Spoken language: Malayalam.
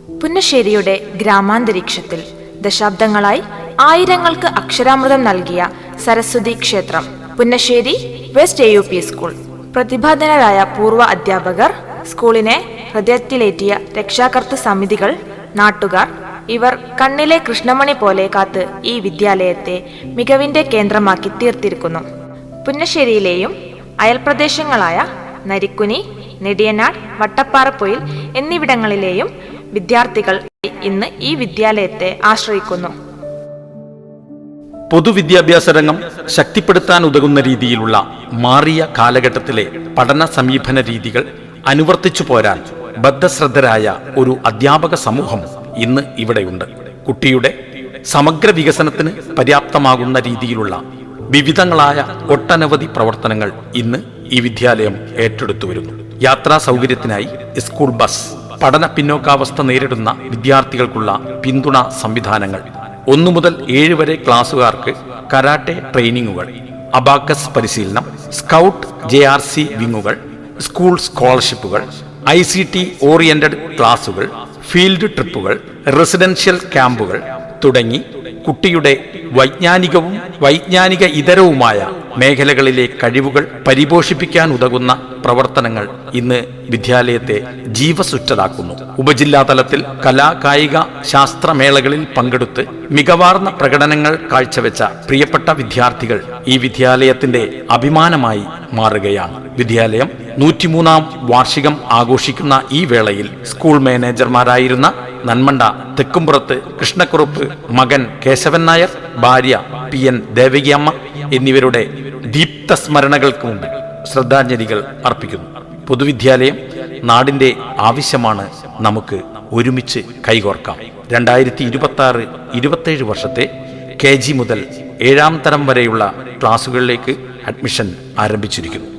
പുന്നശ്ശേരിയുടെ ഗ്രാമാന്തരീക്ഷത്തിൽ ദശാബ്ദങ്ങളായി ആയിരങ്ങൾക്ക് അക്ഷരാമൃതം നൽകിയ സരസ്വതി ക്ഷേത്രം, പുന്നശ്ശേരി വെസ്റ്റ് AUP സ്കൂൾ. പ്രതിഭാധനരായ പൂർവ്വ അധ്യാപകർ, സ്കൂളിനെ ഹൃദയത്തിലേറ്റിയ രക്ഷാകർതൃ സമിതികൾ, നാട്ടുകാർ, ഇവർ കണ്ണിലെ കൃഷ്ണമണി പോലെ കാത്ത് ഈ വിദ്യാലയത്തെ മികവിന്റെ കേന്ദ്രമാക്കി തീർത്തിരിക്കുന്നു. പുന്നശ്ശേരിയിലെയും അയൽപ്രദേശങ്ങളായ നരിക്കുനി, നെടിയനാട്, വട്ടപ്പാറപ്പൊയിൽ എന്നിവിടങ്ങളിലെയും വിദ്യാർത്ഥികൾ ഇന്ന് ഈ വിദ്യാലയത്തെ ആശ്രയിക്കുന്നു. പൊതുവിദ്യാഭ്യാസ രംഗം ശക്തിപ്പെടുത്താൻ ഉതകുന്ന രീതിയിലുള്ള മാറിയ കാലഘട്ടത്തിലെ പഠന സമീപന രീതികൾ അനുവർത്തിച്ചു പോരാൻ ബദ്ധശ്രദ്ധരായ ഒരു അധ്യാപക സമൂഹം ഇന്ന് ഇവിടെയുണ്ട്. കുട്ടിയുടെ സമഗ്ര വികസനത്തിന് പര്യാപ്തമാകുന്ന രീതിയിലുള്ള വിവിധങ്ങളായ ഒട്ടനവധി പ്രവർത്തനങ്ങൾ ഇന്ന് ഈ വിദ്യാലയം ഏറ്റെടുത്തു വരുന്നു. യാത്രാ സൗകര്യത്തിനായി സ്കൂൾ ബസ്, പഠന പിന്നോക്കാവസ്ഥ നേരിടുന്ന വിദ്യാർത്ഥികൾക്കുള്ള പിന്തുണ സംവിധാനങ്ങൾ, 1 മുതൽ 7 വരെ ക്ലാസുകാർക്ക് കരാട്ടെ ട്രെയിനിങ്ങുകൾ, അബാക്കസ് പരിശീലനം, സ്കൗട്ട് JRC വിങ്ങുകൾ, സ്കൂൾ സ്കോളർഷിപ്പുകൾ, ICT ഓറിയന്റഡ് ക്ലാസുകൾ, ഫീൽഡ് ട്രിപ്പുകൾ, റെസിഡൻഷ്യൽ ക്യാമ്പുകൾ തുടങ്ങി കുട്ടിയുടെ വൈജ്ഞാനികവും വൈജ്ഞാനിക ഇതരവുമായ മേഖലകളിലെ കഴിവുകൾ പരിപോഷിപ്പിക്കാൻ ഉതകുന്ന പ്രവർത്തനങ്ങൾ ഇന്ന് വിദ്യാലയത്തെ ജീവസുറ്റതാക്കുന്നു. ഉപജില്ലാ തലത്തിൽ കലാ കായിക ശാസ്ത്രമേളകളിൽ പങ്കെടുത്ത് മികവാർന്ന പ്രകടനങ്ങൾ കാഴ്ചവെച്ച പ്രിയപ്പെട്ട വിദ്യാർത്ഥികൾ ഈ വിദ്യാലയത്തിന്റെ അഭിമാനമായി മാറുകയാണ്. വിദ്യാലയം 103ാം വാർഷികം ആഘോഷിക്കുന്ന ഈ വേളയിൽ സ്കൂൾ മാനേജർമാരായിരുന്ന നന്മണ്ട തെക്കുംപുറത്ത് കൃഷ്ണക്കുറുപ്പ് മകൻ കേശവൻ നായർ, ഭാര്യ PN ദേവകിയമ്മ എന്നിവരുടെ ദീപ്ത സ്മരണകൾക്ക് മുമ്പിൽ ശ്രദ്ധാഞ്ജലികൾ അർപ്പിക്കുന്നു. പൊതുവിദ്യാലയം നാടിന്റെ ആവശ്യമാണ്. നമുക്ക് ഒരുമിച്ച് കൈകോർക്കാം. 2026-27 വർഷത്തെ KG മുതൽ 7ാം തരം വരെയുള്ള ക്ലാസുകളിലേക്ക് അഡ്മിഷൻ ആരംഭിച്ചിരിക്കുന്നു.